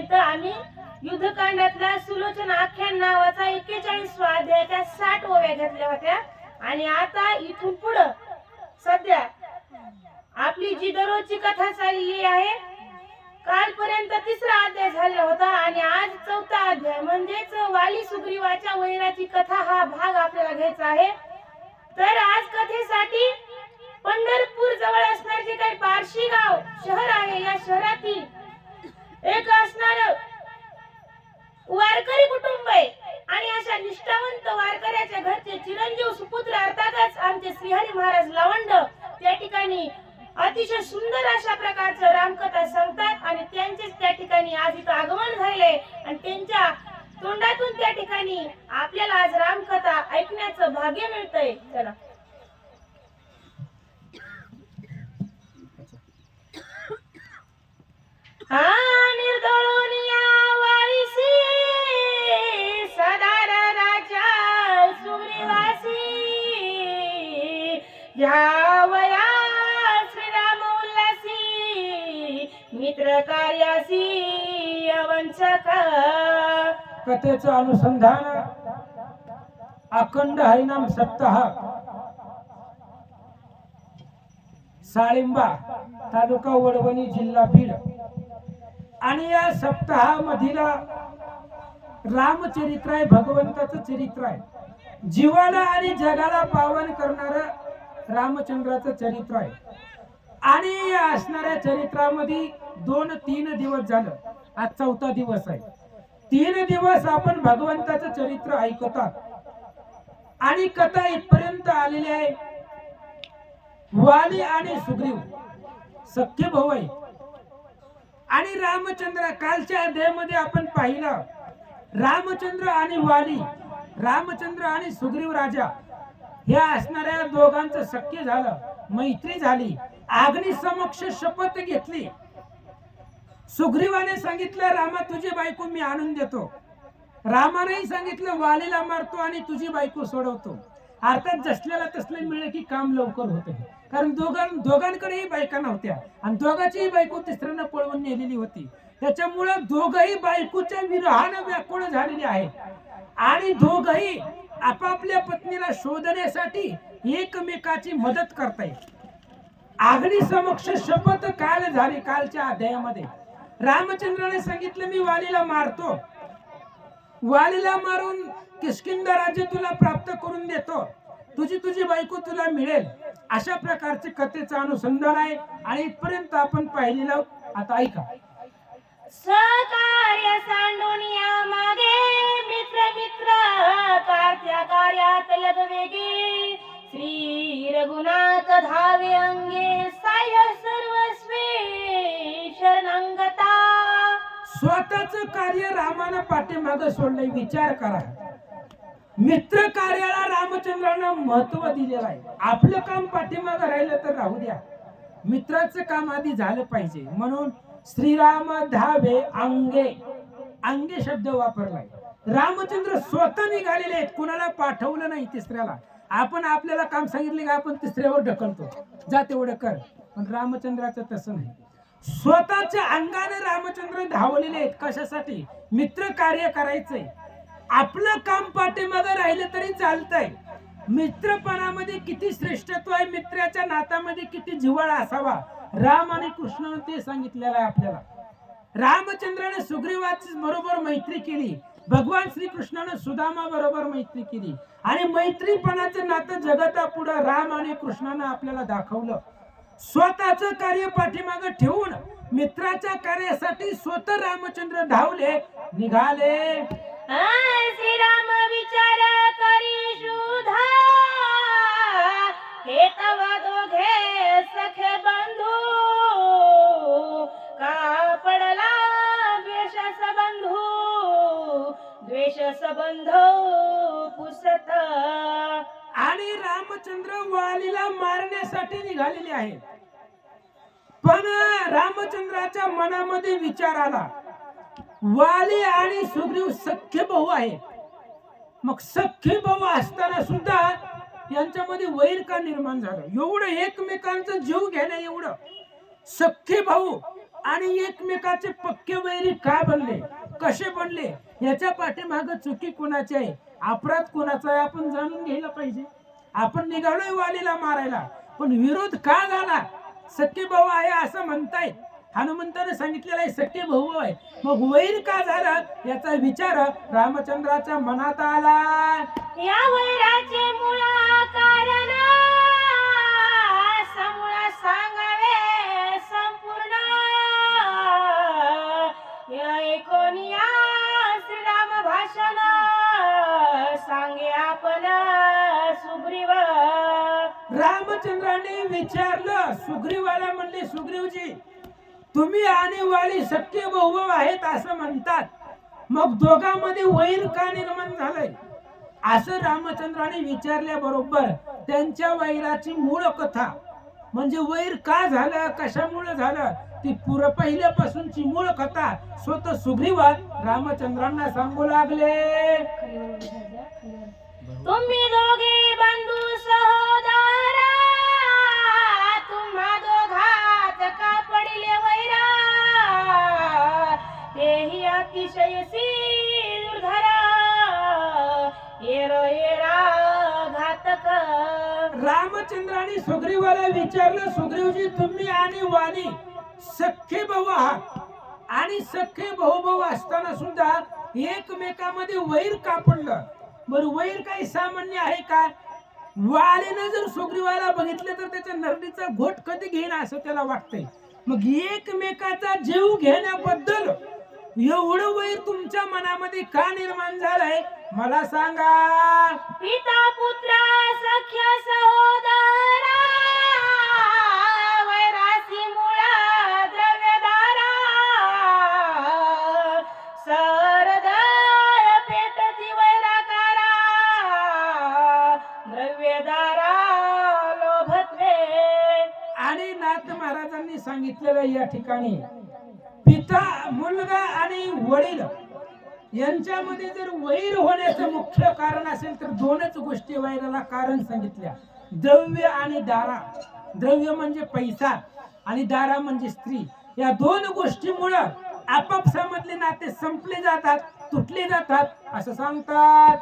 इथं आम्ही युद्धकांडातला सुलोचना आख्यान नावाचा 41 अध्यायाच्या 60 ओव्या घेतल्या होत्या आणि आता इथून पुढे सध्या आपली जी दररोजची कथा चालली आहे, कालपर्यंत 3रा अध्याय झाला होता आणि आज 4था अध्याय म्हणजेच वाली सुग्रीवाच्या वैराची कथा हा भाग आपल्याला घ्यायचा आहे। तर आज कथेसाठी पंढरपूर जवळ असणारे जे काही बार्शी गाव शहर आहे, या शहरातील एक असणार वारकरी कुटुंब आहे आणि अशा निष्ठावंत वारकऱ्याच्या घरचे चिरंजीव सुपुत्र अर्थातच आमचे श्रीहरी महाराज लावंड त्या ठिकाणी अतिशय सुंदर अशा प्रकारचं रामकथा सांगतात आणि त्यांचेच त्या ठिकाणी आज इथं आगमन झाले आणि त्यांच्या तोंडातून त्या ठिकाणी आपल्याला आज रामकथा ऐकण्याचं भाग्य मिळतंय। चला निर्दोळुनिया वाळीसी सदार राजा सुग्रीवासी जावया श्रीराम उल्लासी मित्र कार्यासी अवंचका। कथेचं अनुसंधान अखंड हरिनाम सप्ताह साळिंबा तालुका वडवणी जिल्हा बीड आणि या सप्ताहामधील रामचरित्र आहे, भगवंताचं चरित्र आहे, जीवाला आणि जगाला पावन करणारं रामचंद्राचं चरित्र आहे। आणि या असणाऱ्या चरित्रामध्ये 2-3 दिवस झालं, आज 4था दिवस आहे। 3 दिवस आपण भगवंताचं चरित्र ऐकतात आणि कथा इथपर्यंत आलेली आहे। वाली आणि सुग्रीव सख्खे भाऊ आहे आणि रामचंद्र कालच्या अध्यायामध्ये आपण पाहिलं रामचंद्र आणि वाली, रामचंद्र आणि सुग्रीव राजा या असणाऱ्या दोघांचं सख्य झालं, मैत्री झाली, अग्नी समक्ष शपथ घेतली। सुग्रीवाने सांगितलं रामा तुझी बायको मी आणून देतो, रामानेही सांगितलं वालीला मारतो आणि तुझी बायको सोडवतो। अर्थात जसल्याला तसले मिळले की काम लवकर होते, कारण दोघांकडेही बायका नव्हत्या आणि दोघांचीही बायको तिसऱ्यानं पळवून नेलेली होती। त्याच्यामुळे दोघही बायकोच्या विरहानं व्याकुळ झालेली आहे आणि दोघही आपापल्या पत्नीला शोधण्यासाठी एकमेकाची मदत करतायत। अग्नी समक्ष शपथ काल झाली, कालच्या अध्यायामध्ये रामचंद्राने सांगितलं मी वालीला मारतो, वालीला मारून किष्किंधा राज्य तुला प्राप्त करून देतो, तुझी बायको तुला मिळेल। अशा प्रकारचे कथेचं अनुसंधान आहे आणि इथपर्यंत आपण पाहिलेलं। आता ऐका सहकार्य सांडूनिया मागे मित्र मित्र कार्या कार्यात लगवेगे श्री रघुनाथ धावे अंगे साय सर्वस्वी शरणांगता। स्वतःच कार्य रामानं पाठीमागे सोडलंय, विचार करा। मित्र कार्याला रामचंद्रानं महत्व दिलेलं आहे। आपलं काम पाठीमागे राहिलं तर राहू द्या, मित्राचं काम आधी झालं पाहिजे, म्हणून श्रीराम धावे अंगे, अंगे शब्द वापरलाय। रामचंद्र स्वतः निघालेले आहेत, कुणाला पाठवलं नाही तिसऱ्याला। आपण आपल्याला काम सांगितले का आपण तिसऱ्यावर ढकलतो, जा तेवढं कर, पण रामचंद्राचं तसं नाही। स्वतःच्या अंगाने रामचंद्र धावलेले आहेत, कशासाठी? मित्र कार्य करायचंय। आपलं काम पाठीमागे राहिलं तरी चालतंय। मित्रपणामध्ये किती श्रेष्ठत्व आहे, मित्राच्या नात्यामध्ये किती जिव्हाळा असावा, राम आणि कृष्णाने ते सांगितलेलं आहे आपल्याला। रामचंद्राने सुग्रीवाची बरोबर मैत्री केली, भगवान श्रीकृष्णाने सुदामा बरोबर मैत्री केली आणि मैत्रीपणाचं नातं जगतापुढे राम आणि कृष्णाने आपल्याला दाखवलं। स्वतःचं कार्य पाठीमागे ठेवून मित्राच्या कार्यासाठी स्वतः रामचंद्र धावले, निघाले। श्रीराम विचार करी शुद्धा हे तव दोघे सखे बंधू का पडला द्वेष संबंधू द्वेष संबंध पुसत। आणि रामचंद्र वालीला मारण्यासाठी निघालेले आहेत, पण रामचंद्राच्या मनामध्ये विचार आला वाली आणि सुग्रीव सख्खे भाऊ आहेत, मग सख्खे भाऊ असताना सुद्धा यांच्यामध्ये वैर का निर्माण झालं? एवढं एकमेकांचा जीव घेण्या एवढं सख्खे भाऊ आणि एकमेकाचे पक्के वैरी का बनले, कसे बनले, याच्या पाठीमाग चुकी कोणाची आहे, अपराध कोणाचा आहे, आपण जाणून घ्यायला पाहिजे. आपण निघालोय वालीला मारायला, पण विरोध का झाला? सख्खे भाऊ आहे असं म्हणतायत, हनुमंताने सांगितलेलं आहे सख्खे भाऊ आहे, मग वैर का झाला याचा विचार रामचंद्राच्या मनात आला. या वैराचे मूळ कारण समूळ सांगावे संपूर्ण. या ऐकोनिया श्रीराम भाषण सांगे आपण सुग्रीव. रामचंद्राने विचारलं, सुग्रीवाला म्हणले, सुग्रीवजी तुम्ही आणि वाली सख्खे भाऊ आहेत असं म्हणतात, मग दोघांमध्ये वैर का निर्माण झालंय? असं रामचंद्राने विचारल्याबरोबर त्यांच्या वैराची मूळ कथा म्हणजे वैर का झालं, कशामुळे झालं, ती पहिल्यापासूनची मूळ कथा स्वतः सुग्रीव रामचंद्रांना सांगू लागले. तुम्ही दोघे बंधू सहोदर, तुम्हा दोघात का पडिले वैरा, तेही अतिशय दुर्धर, येरा घातक. रामचंद्राने सुग्रीवाला विचारलं, सुग्रीवजी तुम्ही आणि वाली सख्खे भाऊ आहात आणि सख्खे भाऊ असताना सुद्धा एकमेकांमध्ये वैर का पडलं? बरं, वैर काही सामान्य आहे का? वालीनं जर सुग्रीवाला बघितलं तर त्याच्या नरडीचा घोट कधी घेईन असं त्याला वाटतंय. मग एकमेकाचा जीव घेण्याबद्दल एवढं वैर तुमच्या मनामध्ये का निर्माण झालंय मला सांगा. पिता पुत्र सख्य सहोदरा, वैरासी मूळ द्रव्यधारा, सरदय पेटती वैराकारा, द्रव्यधारा लोभत्वे. आणि नाथ महाराजांनी सांगितलेलं या ठिकाणी पिता, मुलगा आणि वडील यांच्यामध्ये जर वैर होण्याचं मुख्य कारण असेल तर दोनच गोष्टी वैराला कारण सांगितल्या, द्रव्य आणि दारा. द्रव्य म्हणजे पैसा आणि दारा म्हणजे स्त्री. या दोन गोष्टीमुळे आपापसामधले नाते संपले जातात, तुटले जातात असं सांगतात.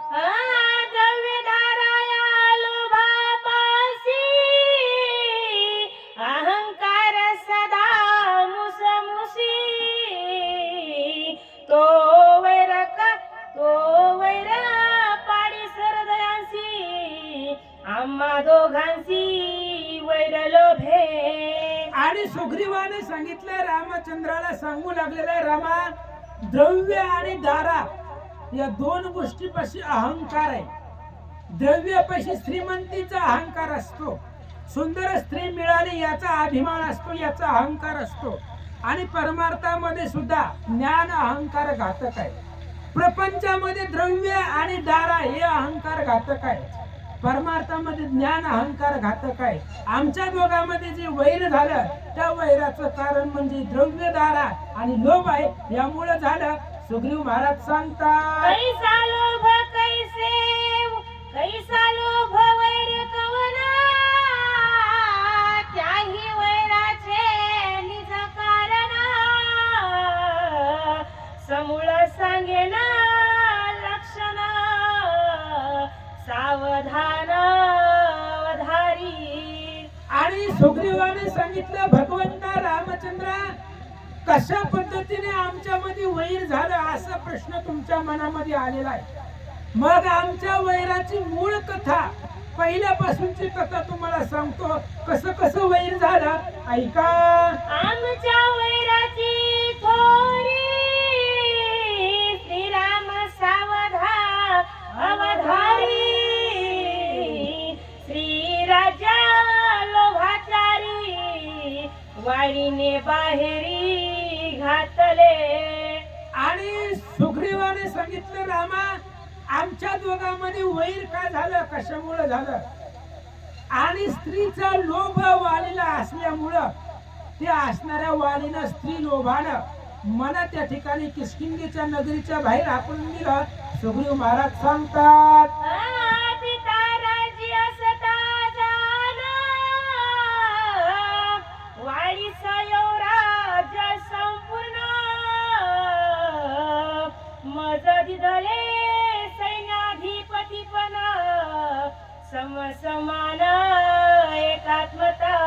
द्रव्यधारा या लोभापासी, अहंकार सदा मुसमुसी, तो वैर पाडी सरदयांसी, आम्हा दोघांसी वैर लोभे. आणि सुग्रीवाने सांगितलं, रामचंद्राला सांगू लागलेला, रामा द्रव्य आणि दारा या दोन गोष्टीपाशी अहंकार आहे. द्रव्यापाशी श्रीमंतीचा अहंकार असतो, सुंदर स्त्री मिळाली याचा अभिमान असतो, याचा अहंकार असतो. आणि परमार्थामध्ये सुद्धा ज्ञान अहंकार घातक आहे. प्रपंचामध्ये द्रव्य आणि दारा हे अहंकार घातक आहे, परमार्थामध्ये ज्ञान अहंकार घातक आहे. आमच्या दोघांमध्ये जे वैर झालं त्या वैराचं कारण म्हणजे द्रव्य दारा आणि लोभ आहे, यामुळे झालं. सुग्रीव महाराज सांगतात, कैसा लोभ कैसा लोभ वैर कवना, त्याही वैराचे निज कारण, समूळ सांगेन लक्षण, सावधान धारी. आणि सुग्रीवाने सांगितलं, भगवंता रामचंद्रा कशा पद्धतीने आमच्यामध्ये वैर झालं असा प्रश्न तुमच्या मनामध्ये आलेला आहे. मग आमच्या वैराची मूळ कथा, पहिल्यापासूनची कथा तुम्हाला सांगतो, कसं कसं वैर झालं ऐका. आमच्या वैराची थोरी, श्रीराम सावधा अवधारी, श्रीराजा लोभाचारी, वाळीने बाहेरी घातले. आणि सुग्रीवाने सांगितलं, रामा आमच्या दोघांमध्ये वैर का झालं, कशामुळे झालं? आणि स्त्रीचा लोभ वालीला असल्यामुळं, ते असणाऱ्या वालीनं स्त्री लोभानं मला त्या ठिकाणी किष्किंधेच्या नगरीच्या बाहेर हाकलून दिलं. सुग्रीव महाराज सांगतात, पिता राजी असता जाण, वाळीचा एवढा राज्य संपूर्ण मज दिधले सैन्याधिपतीपण समसमान एकात्मता.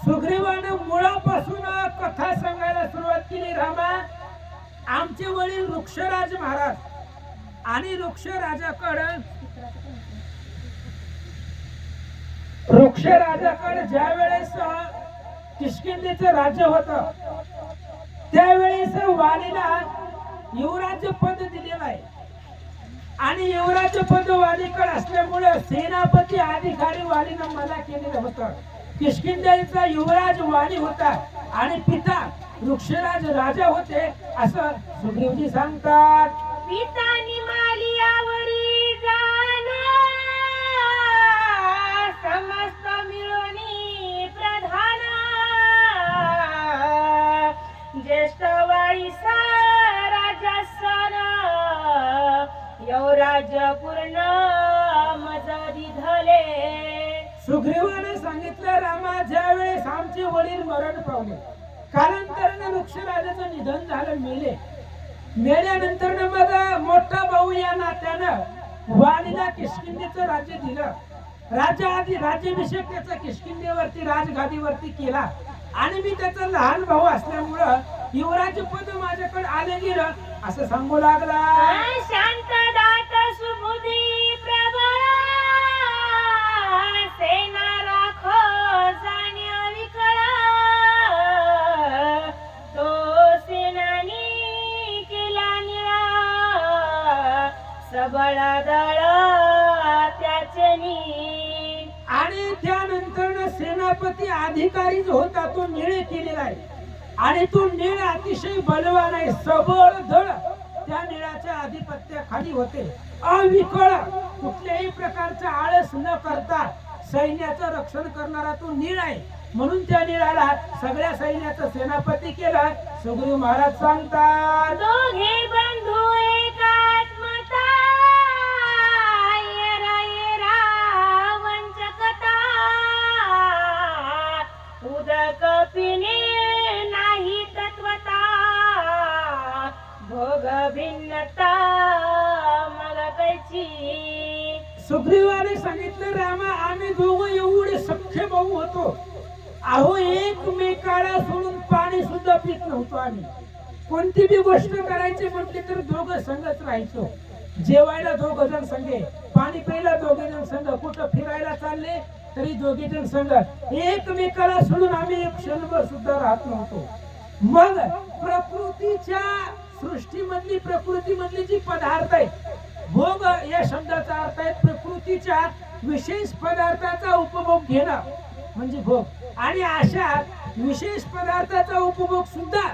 सुग्रीवानं मुळापासून कथा सांगायला सुरुवात केली. रामा, आमचे वडील वृक्षराज महाराज आणि वृक्षराजाकडे ज्या वेळेस किष्किंधेचं राज्य होतं त्यावेळेस वालीला युवराज्य पद दिलेलं आहे. आणि युवराज्य पद वालीकडे असल्यामुळे सेनापती अधिकारी वालीनं मला केलेलं होतं. किष्किंधेचा युवराज वाली होता आणि पिता वृक्षराज राजा होते असं सुग्रीवजी सांगतात. पितानी मालियावरी जाण समस्त मिळूनी प्रधान ज्येष्ठ वाळीसा राजा सन युवराज्य पूर्ण मज दिधले. सुग्रीवाने सांगितलं, रामा, ज्या वेळेस आमचे वडील मरण पावले, कालांतराने वृक्षराजाचं निधन झालं, मेल्यानंतर मग मोठा भाऊ या नात्यानं वालीला किष्किंधेचं राज्य दिलं. राज्याभिषेक त्याचा किष्किंधेवरती राजगादीवरती केला आणि मी त्याचा लहान भाऊ असल्यामुळं युवराज पद माझ्याकडे आले गेलं असं सांगू लागला. शांत दात सुबुधी प्रबळ सेना राखो जाण्या विकळ तो सेनानी केला निळा सबळ दळ त्याचनी. आणि त्यानंतर सेनापती अधिकारी जो होता तो निळे केलेला आहे आणि तो निळ अतिशय बलवान आहे, सबळ दळ त्या निळाच्या अधिपत्याखाली होते. अविकळ, कुठल्याही प्रकारचा आळस न करता सैन्याचं रक्षण करणारा तो नीळ आहे. म्हणून त्या निळाला सगळ्या सैन्याचं सेनापती केला. सुग्रीव महाराज सांगतात, दोघे बंधू एकात्मता येरा येरा वंचकता उदक पिणे नाही तत्वता भोग भिन्नता मग कैची. सुग्रीवाने सांगितलं, रामा, आम्ही दोघं एवढे सख्य भाऊ होतो. अहो, एकमेकाला सोडून पाणी सुद्धा पित नव्हतो आम्ही. कोणती बी गोष्ट करायची म्हटली तर दोघं संगच राहायचो. जेवायला दोघ जण संगे, पाणी प्यायला दोघे जण संग, कुठं फिरायला चालले तरी दोघे जण संग. एकमेकाला सोडून आम्ही एक क्षणभर सुद्धा राहत नव्हतो. मग प्रकृतीच्या सृष्टीमधली प्रकृतीमधली जी पदार्थ आहेत, भोग या शब्दाचा अर्थ आहे प्रकृतीच्या विशेष पदार्थाचा उपभोग घेणं म्हणजे भोग. आणि अशा विशेष पदार्थाचा उपभोग सुद्धा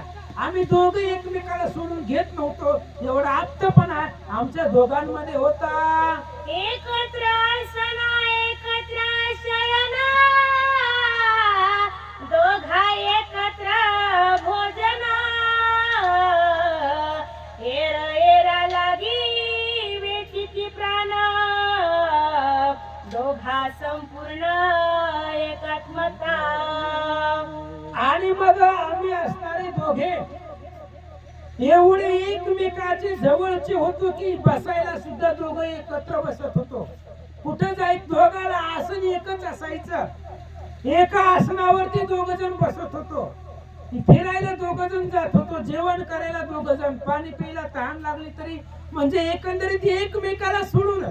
आम्ही दोघं एकमेकाला सोडून घेत नव्हतो. एवढा आप्तपणा आमच्या दोघांमध्ये होता. एकत्र असना एकत्र शयन दोघा एकत्र भोजन एरा एरा लागी वेचिती प्राण दोघा संपूर्ण एकात्मता. आणि मग आम्ही असणारे दोघे एवढे एकमेकाचे जवळचे होतो की बसायला सुद्धा दोघं एकत्र बसत होतो. कुठं जायचं, दोघाला आसन एकच असायचं. एका आसनावरती दोघ जण बसत होतो. फिरायला दोघ जण जात होतो, जेवण करायला दोघ जण, पाणी प्यायला तहान लागली तरी म्हणजे एकंदरीत एकमेकाला सोडून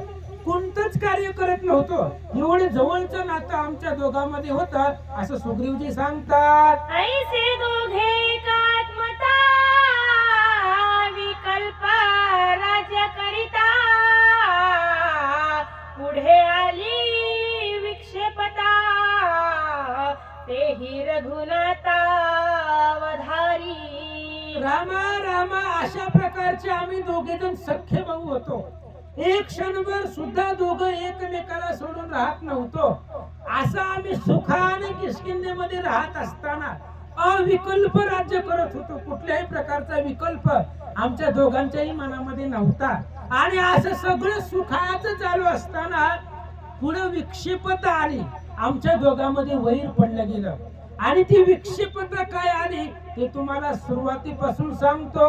कोणतंच कार्य करत नव्हतं. एवढे जवळचं नातं आमच्या दोघांमध्ये होतं असं सुग्रीवजी सांगतात. ऐसे दोघे एकात्मता विकल्प राज्य करिता पुढे आली विक्षेपता तेही रघुनाथा वधारी. रामा रामा अशा प्रकारचे आम्ही दोघे जण सख्य भाऊ होतो. एक क्षणभर सुद्धा दोघं एकमेकाला सोडून राहत नव्हतो. असं आम्ही सुखाने किष्किंधेमध्ये राहत असताना अविकल्प राज्य करत होतो. कुठल्याही प्रकारचा विकल्प आमच्या दोघांच्याही मनामध्ये नव्हता. आणि असं सगळं सुखाचं चालू असताना पुढे विक्षेपता आली. आमच्या दोघांमध्ये वैर पडलं गेलं आणि ती विक्षेपता काय आली ते तुम्हाला सुरुवातीपासून सांगतो.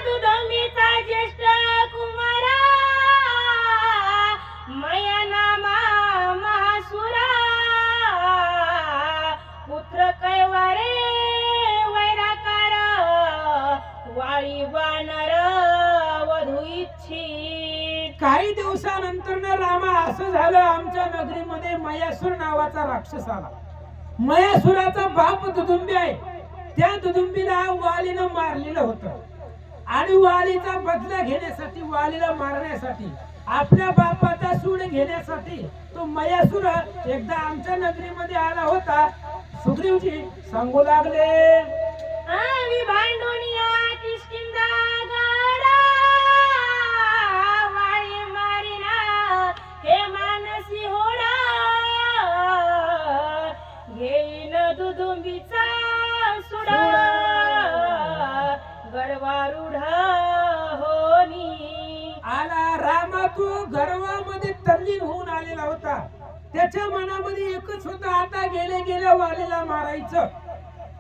दुधंबीचा ज्येष्ठ कुमारा मया नामा महासुरा पुत्र कैवारे वैराकार वाळी वानर वधू इच्छित. काही दिवसानंतर ना रामा असं झालं, आमच्या नगरीमध्ये मयासूर नावाचा राक्षस आला. मयासुराचा बाप दुदुंबी आहे. त्या दुदुंबीला वालीनं मारलेलं होतं आणि वालीचा बदला घेण्यासाठी, वालीला मारण्यासाठी, आपल्या बापाचा सूड घेण्यासाठी तो मयासुर एकदा आमच्या नगरीमध्ये आला होता. सुग्रीवजी सांगू लागले, आम्ही भांडुनिया किष्किंधा गाडा वाळी मारिना हे मानसी होडा घेईन दुदुंबीचा सुडा गडवारूढ होनी. आला रामा तू गर्वामध्ये तल्लीन होऊन आलेला होता. त्याच्या मनामध्ये एकच होतं, आता गेले गेले वालीला मारायचं.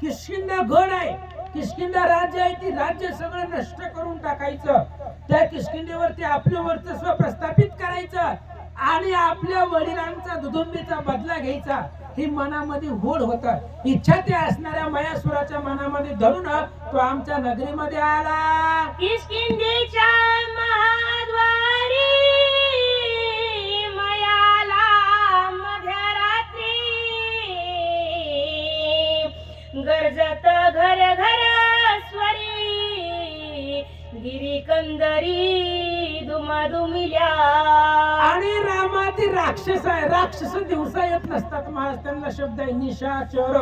किष्किंधा गड आहे, किष्किंधा राज्य आहे, ती राज्य सगळं नष्ट करून टाकायचं. त्या किष्किंधेवरती आपलं वर्चस्व प्रस्थापित करायचं आणि आपल्या वडिलांचा दुदुंबीचा बदला घ्यायचा. ही मनामध्ये होड होता. इच्छा ते असणाऱ्या मयासुराच्या मनामध्ये धरून तो आमच्या नगरीमध्ये आला. किष्किंधेच्या महाद्वारी मयाला मध्यरात्री गरजत घर घर स्वरी गिरी कंदरी दुमादुमिल्या. आणि रामा ती राक्षस आहे. राक्षस दिवसा येत नसतात महाराज, त्यांना शब्द आहे निशाचर.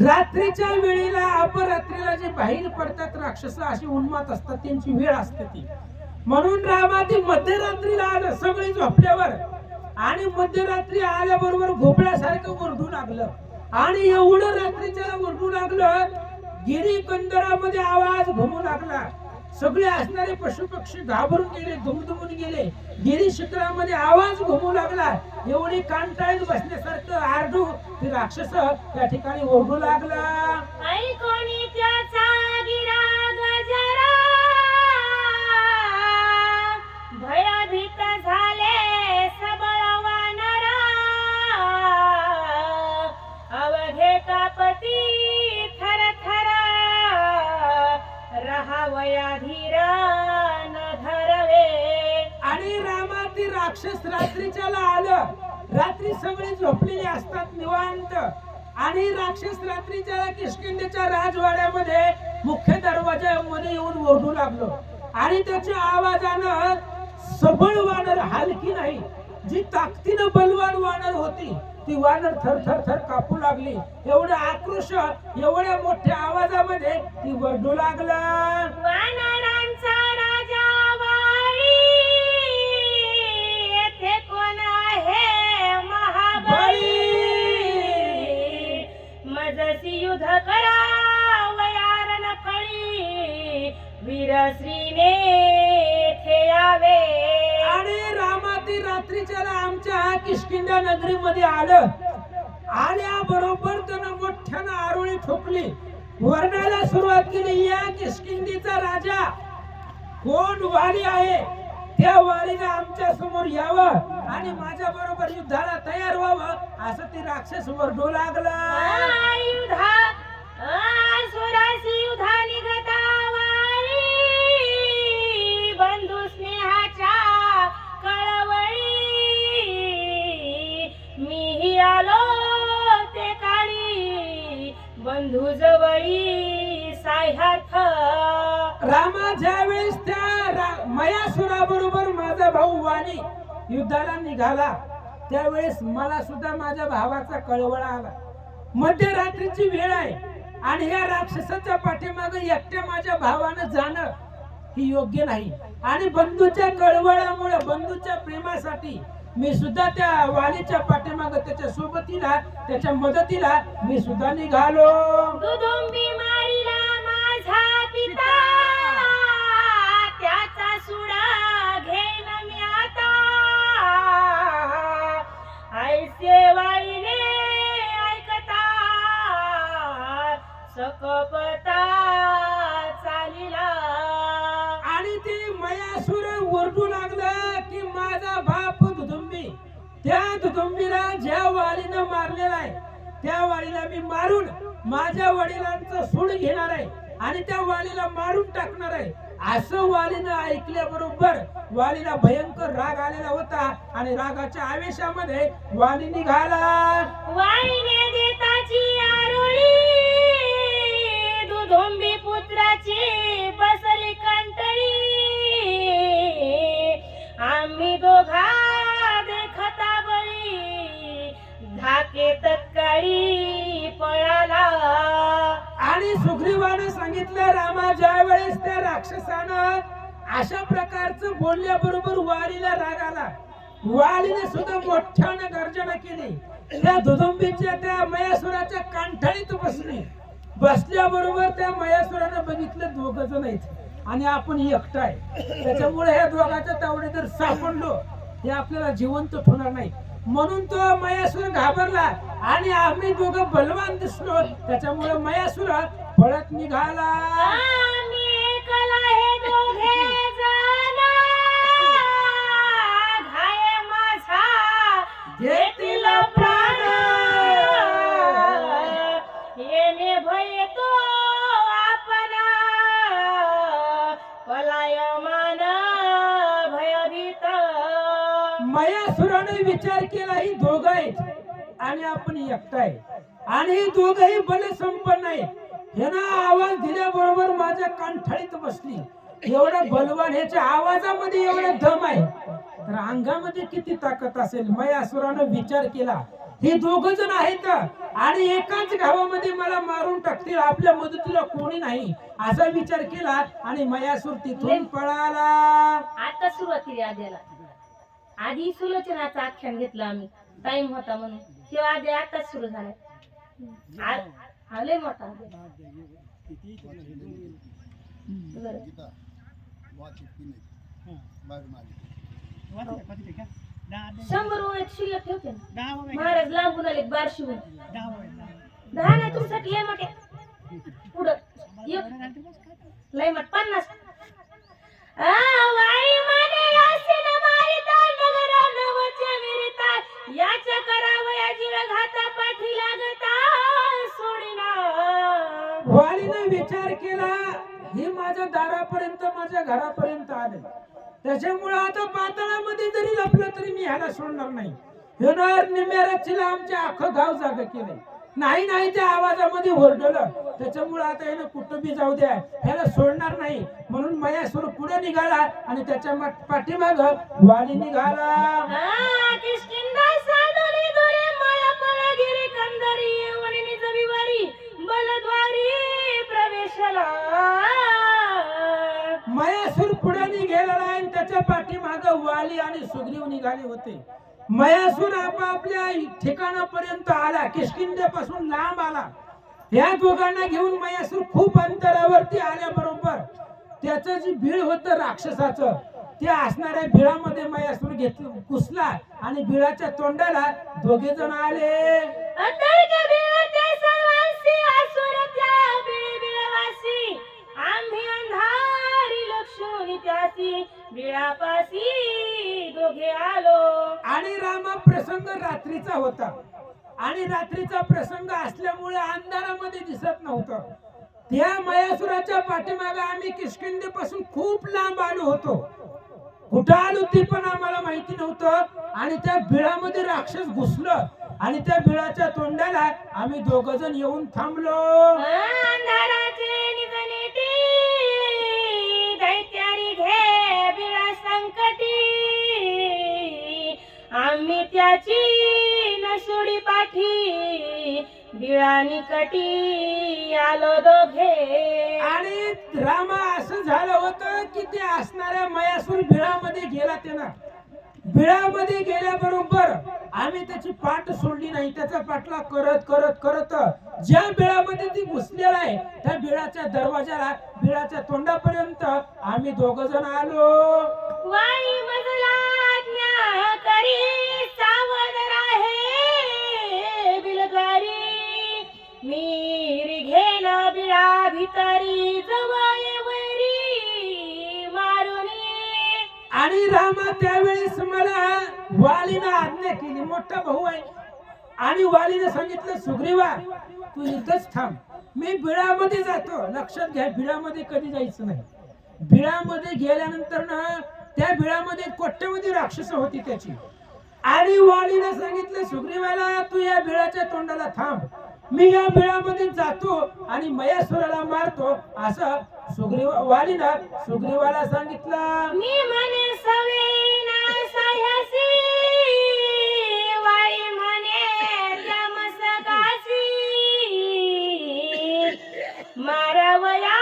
रात्रीच्या वेळेला अपरात्रीला जे बाहेर पडतात राक्षस, अशी उन्मात असतात, त्यांची वेळ असते ती. म्हणून रामा ती मध्यरात्रीला आलं, सगळी झोपल्यावर. आणि मध्यरात्री आल्याबरोबर घोपळ्यासारखं ओरडू लागलं. आणि एवढं रात्रीच्या ओरडू लागलं, गिरी कंदरामध्ये आवाज घुमू लागला. सगळे असणारे पशु पक्षी घाबरून गेले, दुमदुमून गेले. गिरी शिखरामध्ये आवाज घुमू लागला. एवढी कांटाळून बसण्यासारखं आरडू ते राक्षस त्या ठिकाणी ओरडू लागला. ऐकोनी त्याचा गिरा गजरा भयभीत झाले सबळ वानरा अवघे कापती थर थर राहावया धीर न धरवे. आणि रामा ती राक्षस रात्रीच्याला आलं. रात्री सगळे झोपलेले असतात निवांत. आणि राक्षस रात्रीच्या किष्किंधेच्या राजवाड्यामध्ये मुख्य दरवाजामध्ये येऊन ओरडू लागलो. आणि त्याच्या आवाजानं सबळ वानर, हलकी नाही, जी ताकदीनं बलवान वानर होती, ती वानर थर थर थर कापू लागली. एवढं आक्रोश, एवढ्या मोठ्या आवाजामध्ये ती ओरडू लागला. वानरांचा राजा वाळी येथे कोण आहे महाबळी मजसी युद्ध करा वयार न कळी वीरश्रीने थे यावे. आणि रामा ती रात्रीच्याला आमच्या किष्किंधा नगरीमध्ये आलं. आल्याबरोबर त्यानं मोठ्यानं आरोळी ठोकली, वर्णाला सुरुवात केली. या किष्किंधेचा राजा कोण वाली आहे, त्या वालीने आमच्या समोर यावं आणि माझ्या बरोबर युद्धाला तयार व्हावं, असं ती राक्षस ओरडू लागला. युद्धा सुरासी युद्धा निघता वाळी बंधू स्नेहाच्या कळवळी मीही आलो ते काळी बंधू जवळी साह्यार्थ. रामा ज्यावेळेस त्या मयासुराबरोबर माझा भाऊ वाली युद्धाला निघाला, त्यावेळेस मला सुद्धा माझ्या भावाचा कळवळा आला. मध्यरात्रीची वेळ आहे आणि या राक्षसाच्या पाठीमागे एकट्या माझ्या भावानं जाणं ही योग्य नाही. आणि बंधूच्या कळवळामुळे, बंधूच्या प्रेमासाठी मी सुद्धा त्या वालीच्या पाठीमागे, त्याच्या सोबतीला, त्याच्या मदतीला मी सुद्धा निघालो. दुदुंबी मारिला माझा पिता त्याचा सुडा घेईन मी आता. ऐसे वाईने ऐकता सकपता चालिला. आणि ते मयासुर ओरडू लागला की माझा बाप दुदुंबी, त्या दुदुंबीला ज्या वालीनं मारलेला आहे त्या वालीला मी मारून माझ्या वडिलांचं सूड घेणार आहे आणि त्या वालीला मारून टाकणार आहे. असं वालीनं ऐकल्याबरोबर वालीला भयंकर राग आलेला होता आणि रागाच्या आवेशामध्ये वाली निघाला. वाईने देताची आरोळी दुधोंबी पुत्राची बसली कंटळी. आम्ही दोघा देखता बळी धाके तत्काळी पळाला. आणि सुग्रीवानं सांगितलं रामा, ज्या वेळेस त्या राक्षसानं अशा प्रकारचं बोलल्याबरोबर वालीला राग आला. वालीने सुद्धा मोठ्यानं गर्जना केली. त्या दुदुंबीच्या त्या मयासुराच्या कांठाळीत बसली. बसल्याबरोबर त्या मयासुरानं बघितलं दोघ जण आहेत आणि आपण एकटा आहे. त्याच्यामुळे ह्या दोघांच्या तावडे जर सापडलो हे आपल्याला जिवंत ठेवणार नाही. म्हणून तो मयासुर घाबरला आणि आम्ही दोघं बलवान दिसलो. त्याच्यामुळे मयासुर पळत निघाला. आम्ही एकला हे दोघे जण घाय माझा घेतील प्राण. येणे भय तो आपण पलायमान भयभीत. मयासुराने विचार केला ही दोघं आहेत आणि आपण एकटा आहे आणि ही दोघही बलसंपन्न आहेत. ह्यानं आवाज दिल्याबरोबर माझ्या कानठळीत बसली. एवढा बलवान, ह्याच्या आवाजामध्ये एवढा दम आहे तर अंगामध्ये किती ताकद असेल. मयासुरानं विचार केला हे दोघ जण आहेत आणि एकाच गावामध्ये मला मारून टाकतील, आपल्या मदतीला कोणी नाही असा विचार केला आणि मयासुर तिथून पळाला. आता सुरुवात केली आद्याला. आधी सुलोचनाचं आख्यान घेतलं आम्ही, टाइम होता म्हणून. किंवा आधी आताच सुरू झालाय. लय मोठा बरं. शंभर वय शिल्लक ठेवते ना महाराज. लांबून आले बारशीहून. 10 नाही तुमच्यासाठी लय मोठे. पुढं लय मोठ 50. वाई माने असेल मारिता नगरा नवचे विरिता. याच्या करावया जीव घाता पाठी लागता सोडिना. वालीने विचार केला हे माझ्या दारापर्यंत, माझ्या घरापर्यंत आले. त्याच्यामुळे आता पातळामध्ये जरी लपलं तरी मी ह्याला सोडणार नाही. निम्याराचीला आमच्या अख्खं गाव जागा केलंय. नाही नाही त्या आवाजामध्ये ओरडलं. त्याच्यामुळे आता ह्याला कुठं बी जाऊ द्या, ह्याला सोडणार नाही. म्हणून मयासुर पुढे निघाला आणि त्याच्या पाठीमाग वाली निघाला. किष्किंधा साधुली दोरे माया पळगिरी कंदरी येऊन निजविवारी बलद्वारी प्रवेशला. मयासुर पुढे निघाला आणि त्याच्या पाठीमाग वाली आणि सुग्रीव निघाले होते. मयासुर आपापल्या ठिकाणापर्यंत आला, किष्किंधेपासून लांब आला. या दोघांना घेऊन मयासुर खूप अंतरावरती आल्याबरोबर त्याचं जे भीड होतं राक्षसाचं, त्या असणाऱ्या बिळामध्ये मयासुर घेतलं, घुसला आणि बिळाच्या तोंडाला दोघे जण आले. आम्ही अंधारी लक्ष्मी त्यासी बिळापासी दोघे आलो. आणि रामा प्रसंग रात्रीचा होता आणि रात्रीचा प्रसंग असल्यामुळे अंधारामध्ये दिसत नव्हतं. त्या मयासुराच्या पाठीमागे आम्ही किष्किंधेपासून खूप लांब आलो होतो. कुठं आलो ती पण आम्हाला माहिती नव्हतं. आणि त्या बिळामध्ये राक्षस घुसलं आणि त्या बिळाच्या तोंडाला आम्ही दोघ जण येऊन थांबलो. आम्ही त्याची नसुडी पाठी बिळानी कटी आलो दोघे. आणि रामा असं झालं होतं की ते असणाऱ्या मयासुर बिळामध्ये गेला. त्यानं बिळामध्ये गेल्याबरोबर आम्ही त्याची पाठ सोडली नाही. त्याचा पाठला करत करत करत ज्या बिळामध्ये ती घुसलेला आहे त्या बिळाच्या दरवाजाला, बिळाच्या तोंडापर्यंत आम्ही दोघ जण आलो. वाई मजला आज्ञा करी सावध राहे बिलगारी मीर घेना भितरी जवळ वैरी मारुनी. आणि रामा त्यावेळेस मला वालीनं आज्ञा केली, मोठा भाऊ आहे, आणि वालीनं सांगितलं सुग्रीवा तू इथंच थांब, मी बिळामध्ये जातो. लक्षात घ्या, बिळामध्ये कधी जायचं नाही. बिळामध्ये गेल्यानंतर ना त्या बिळामध्ये कोट्यवधी राक्षस होती त्याची. आणि वालीनं सांगितलं सुग्रीवाला तू या बिळाच्या तोंडाला थांब, मी या बिळामध्ये जातो आणि मयासुराला मारतो. असं वालीनं सुग्रीवाला सांगितलं. मी म्हणे सवेना साह्यासी वाई म्हणे जमसकासी मारवया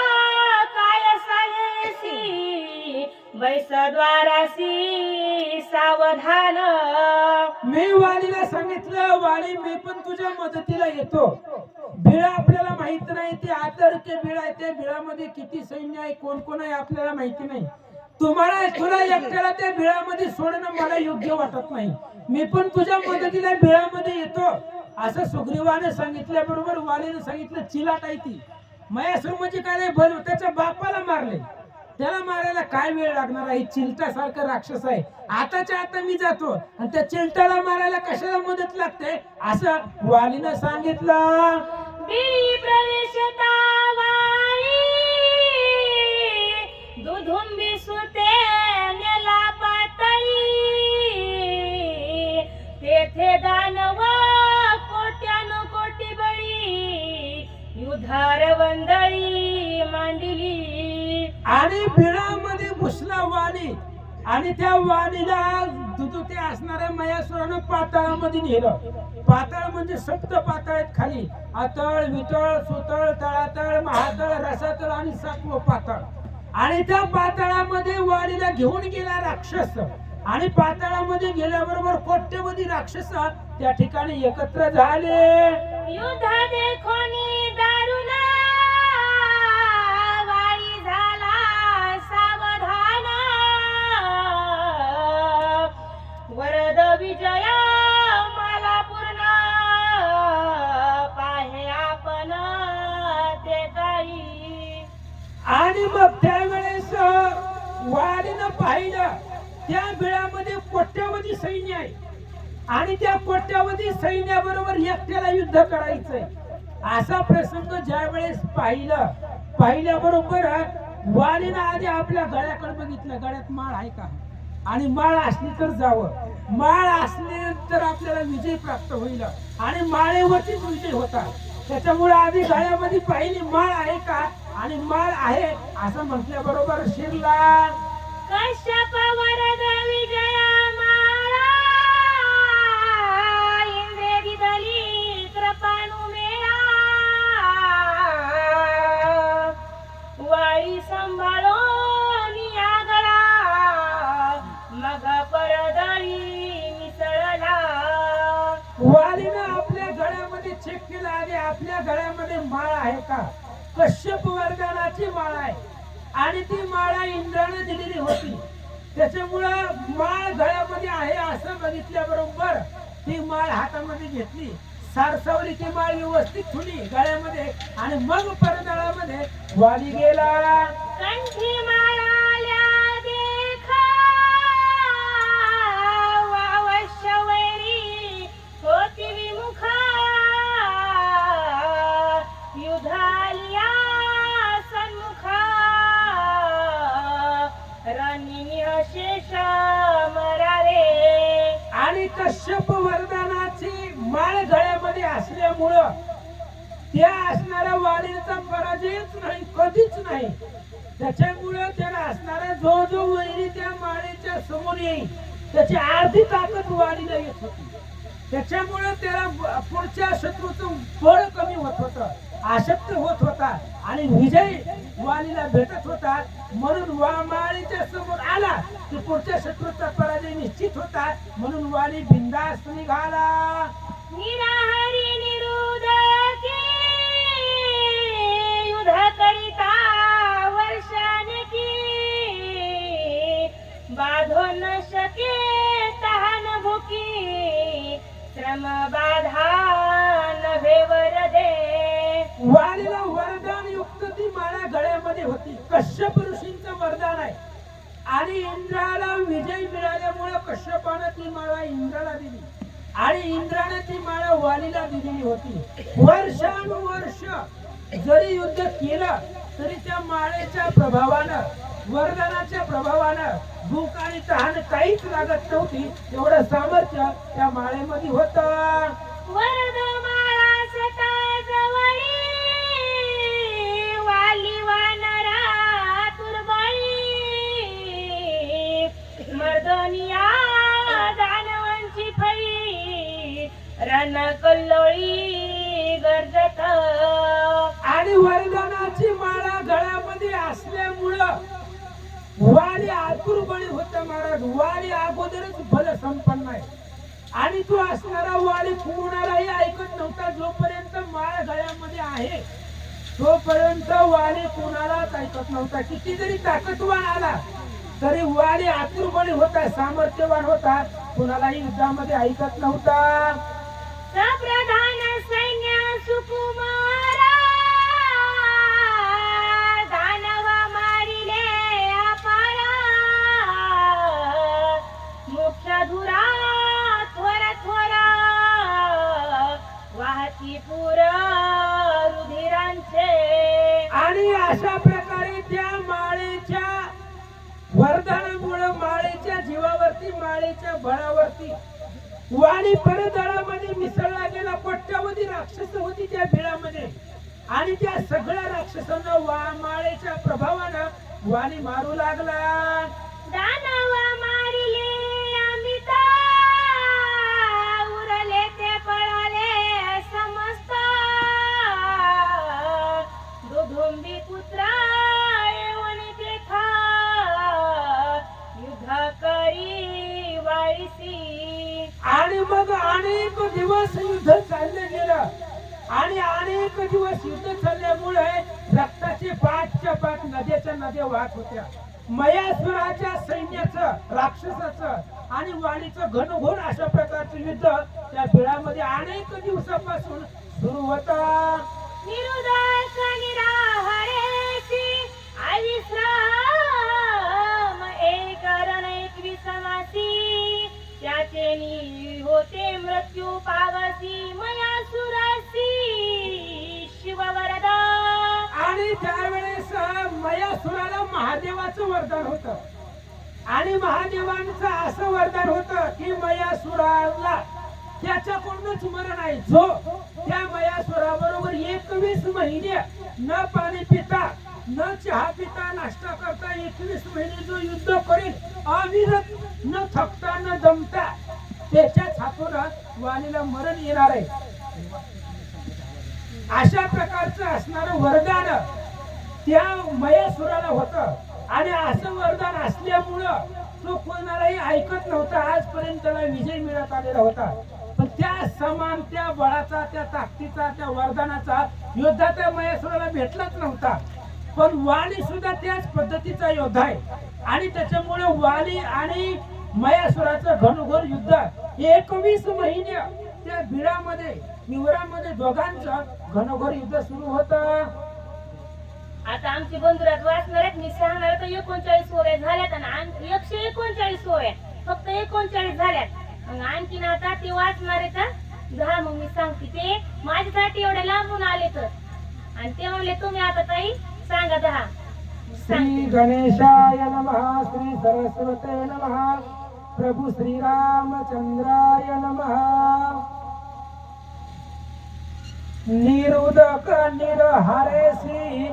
काय साह्यासी बैसद्वारासी सावधान. मी वालीला सांगितलं वाली मी पण तुझ्या मदतीला येतो. बिळा आपल्याला माहित नाही, ते आतरके बिळ आहे, त्या बिळामध्ये किती सैन्य आहे, कोण कोण आहे आपल्याला माहिती नाही. तुला एकट्याला त्या बिळामध्ये सोडणं मला योग्य वाटत नाही, मी पण तुझ्या मदतीला बिळामध्ये येतो. असं सुग्रीवाने सांगितल्याबरोबर वालीने सांगितलं चिलाट आहे ती. मयासूर म्हणजे काय नाही, भल त्याच्या बापाला मारले, त्याला मारायला काय वेळ लागणार आहे, चिलटासारखं राक्षस आहे. आताच्या आता मी जातो आणि त्या चिलटाला मारायला कशाला मदत लागते, असं वालीनं सांगितलं. बिळी प्रवेशता वाळी दुधुंबी सुते नेला पातळी. तेथे दानव कोट्यानु कोटी बळी युधार वंदळी मांडली. आणि बिळामध्ये घुसला वाली आणि त्या वालीला दुदुते असणाऱ्या मयासुरानं पाताळामध्ये नेलं. पाताळ म्हणजे सप्त पाताळ आहेत खाली, अतळ वितळ सुतळ तळातळ महातळ रसातळ आणि सातवं पाताळ. आणि त्या पाताळामध्ये वालीला घेऊन गेला राक्षस. आणि पाताळामध्ये गेल्याबरोबर कोट्यवधी राक्षस त्या ठिकाणी एकत्र झाले. युद्ध देखोनी दारुणा वाळी झाला सावधान. वरद विजया मला पूर्ण पाहे आपण ते काही. आणि मग त्यावेळेस वालीनं पाहिलं त्या बिळामध्ये कोट्यावधी सैन्य आहे आणि त्या कोट्यावधी सैन्याबरोबर एकट्याला युद्ध करायचंय. असा प्रसंग ज्या वेळेस पाहिल्याबरोबर वालीनं आधी आपल्या गळ्याकडे बघितलं, गळ्यात माळ आहे का, आणि माळ असली तर जावं, माळ असली तर आपल्याला विजय प्राप्त होईल. आणि माळेवरतीच विजय होता, त्याच्यामुळे आधी गळ्यामध्ये पाहिली माळ आहे का, आणि माळ आहे असं म्हटल्याबरोबर शिरला. कश्यप वरद विजया माळा इंद्रे दिदली कृपानु मेळा. वाळी सांभाळो नियागळा मग परदळी मिसळला. वालीनं आपल्या गळ्यामध्ये चेक केलं आणि आपल्या गळ्यामध्ये माळ आहे का, कश्यप वरदानाची माळ आहे आणि ती माळा इंद्राने दिलेली होती. त्याच्यामुळं माळ गळ्यामध्ये आहे असं बघितल्याबरोबर ती माळ हातामध्ये घेतली, सारसावली ती माळ व्यवस्थित ठेवली गळ्यामध्ये आणि मग परदळामध्ये वाली गेला. कंठी माळाल्या देखा अवश्य वैरी होती विमुखा. युधालिया सन्मुखा राणी अशेष मरावे. आणि कश्यप वरदानाची माळ गळ्यामध्ये असल्यामुळं त्या असणाऱ्या वालीचा पराजयच नाही, कधीच नाही. त्याच्यामुळं त्याला असणारा जो वैरी त्या माळेच्या समोर येईल त्याची अर्धी ताकद वालीला येत होती. त्याच्यामुळं त्याला पुढच्या शत्रूचं बळ कमी होत होतं, आशक्त होत होता आणि विजय वालीला भेटत होता. म्हणून माळेच्या समोर आला की पुढच्या शत्रूचा पराजय निश्चित होता. म्हणून वाली बिंदास निघाला. निराहारी निरुदकी युद्ध करिता वर्षाने की. बाधो न शके तहान भुकी श्रम बाधा नव्हे वरदे. वालीला वरदान युक्त ती होती. कश्यप ऋषींचं वरदान आहे आणि इंद्राला विजय मिळाल्यामुळे कश्यपानं ती माळा इंद्राला दिली आणि इंद्राने ती माळा वालीला दिलेली होती. वर्षानुवर्ष जरी युद्ध केलं तरी त्या माळेच्या प्रभावानं वरदानाच्या प्रभावानं भूक आणि तहान काहीच लागत नव्हती. एवढं सामर्थ्य त्या माळेमध्ये होतं. वरदमाळा सता जवळी वाली वानरा तुरबळी मर्दनिया दानवांची फळी रण कल्लोळी गरजत. आणि वरदानाची माळा गळ्यामध्ये असल्यामुळं वाली आतुरबळी होता महाराज. वाली अगोदरच बल संपन्न आहे आणि तो असणारा वाली कोणालाही ऐकत नव्हता. जोपर्यंत माळ गळ्यामध्ये आहे तोपर्यंत वाली कोणालाच ऐकत नव्हता. किती जरी ताकदवान आला तरी वाली आतुरबळी होता, सामर्थ्यवान होता, कोणालाही युद्धामध्ये ऐकत नव्हता. सप्रधान सैन्य सुकुमारा दानव मारिले अपारा मुख्य धुरा थोर थोर वाहती पुर रुधिरांचे. आणि अशा प्रकारे त्या माळेच्या वरदानामुळे माळेच्या जीवावरती माळेच्या बळावरती वाली परदळामध्ये मिसळला गेला. कोट्यावधी राक्षस होती त्या बिळामध्ये आणि त्या सगळ्या राक्षसांना माळेच्या प्रभावानं वाली मारू लागला. दानव मारिले अमिता उरले ते पळाले समस्त दुधुंबी पुत्रा येऊन तेथा युद्ध करी वाळीसी. आणि मग अनेक दिवस युद्ध चालले गेलं आणि अनेक दिवस युद्ध चालल्यामुळे रक्ताचे पाठच्या पाठ नद्याच्या नद्या वाहत होत्या. मयासुराच्या सैन्याचं राक्षसाचं आणि वालीचं घनघोर अशा प्रकारचं युद्ध त्या बिळामध्ये अनेक दिवसापासून सुरू होतं. निरुदास निराहारेसी अविश्राम एक रण एक विसमासी त्याचे नी होते मृत्यू पावसी मयासुरासी शिववरदा. आणि त्यावेळेस मयासुराला महादेवाचं वरदान होतं आणि महादेवांचं असं वरदान होतं की मयासुराला त्याच्याकडूनच मरण आहे. जो त्या मयासुराबरोबर 21 महिने न पाणी पिता न चहा पिता नाश्ता करता 21 महिने जो युद्ध करेल अविरत न थकता न दमता त्याच्याच हातून वालीला मरण येणार आहे. अशा प्रकारचं असणारं वरदान त्या मयासुराला होतं आणि असं वरदान असल्यामुळं तो कोणालाही ऐकत नव्हता. आजपर्यंत त्याला विजय मिळत आलेला होता. पण त्या समान त्या बळाचा त्या ताकदीचा त्या वरदानाचा योद्धा त्या मयासुराला भेटलाच नव्हता. पण वाली सुद्धा त्याच पद्धतीचा योद्धा आहे आणि त्याच्यामुळे वाली आणि मयासुराचं घनघोर युद्ध 21 महिने त्या बिळामध्ये निवरामध्ये दोघांचं घनघोर युद्ध सुरू होतं. आता आमची बंधुरात वाचणार आहेत. मी सांगणार तर 39 ओव्या झाल्यात आणि 139 ओव्या फक्त 39 झाल्यात. मग आणखीन आता ते वाचणार आहेत 10. मग मी सांगते ते माझ्यासाठी एवढे लांबून आले तर आणि ते म्हणले तुम्ही आता ताई सांगा 10. श्री गणेशाय नमः. श्री सरस्वते नमः. प्रभु श्री रामचंद्राय नमः. निरुदक निरहारेसी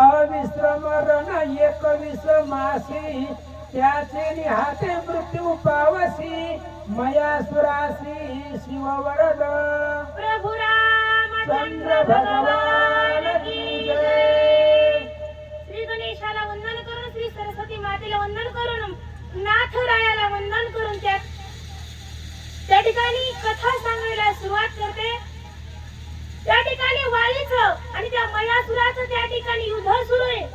अविश्रम रण 21 मासी त्याचे निहाते मृत्यू पावसी मयासुरासी शिववरद. प्रभु रामचंद्र भगवान की जय. श्री गणेशाला वंदन करून श्री सरस्वती मातेला वंदन करून नाथरायाला वंदन करून त्या ठिकाणी कथा सांगायला सुरुवात करते. त्या ठिकाणी वालीचं आणि त्या मयासुराचं त्या ठिकाणी युद्ध सुरू आहे.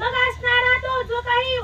मग असणारा तो जो काही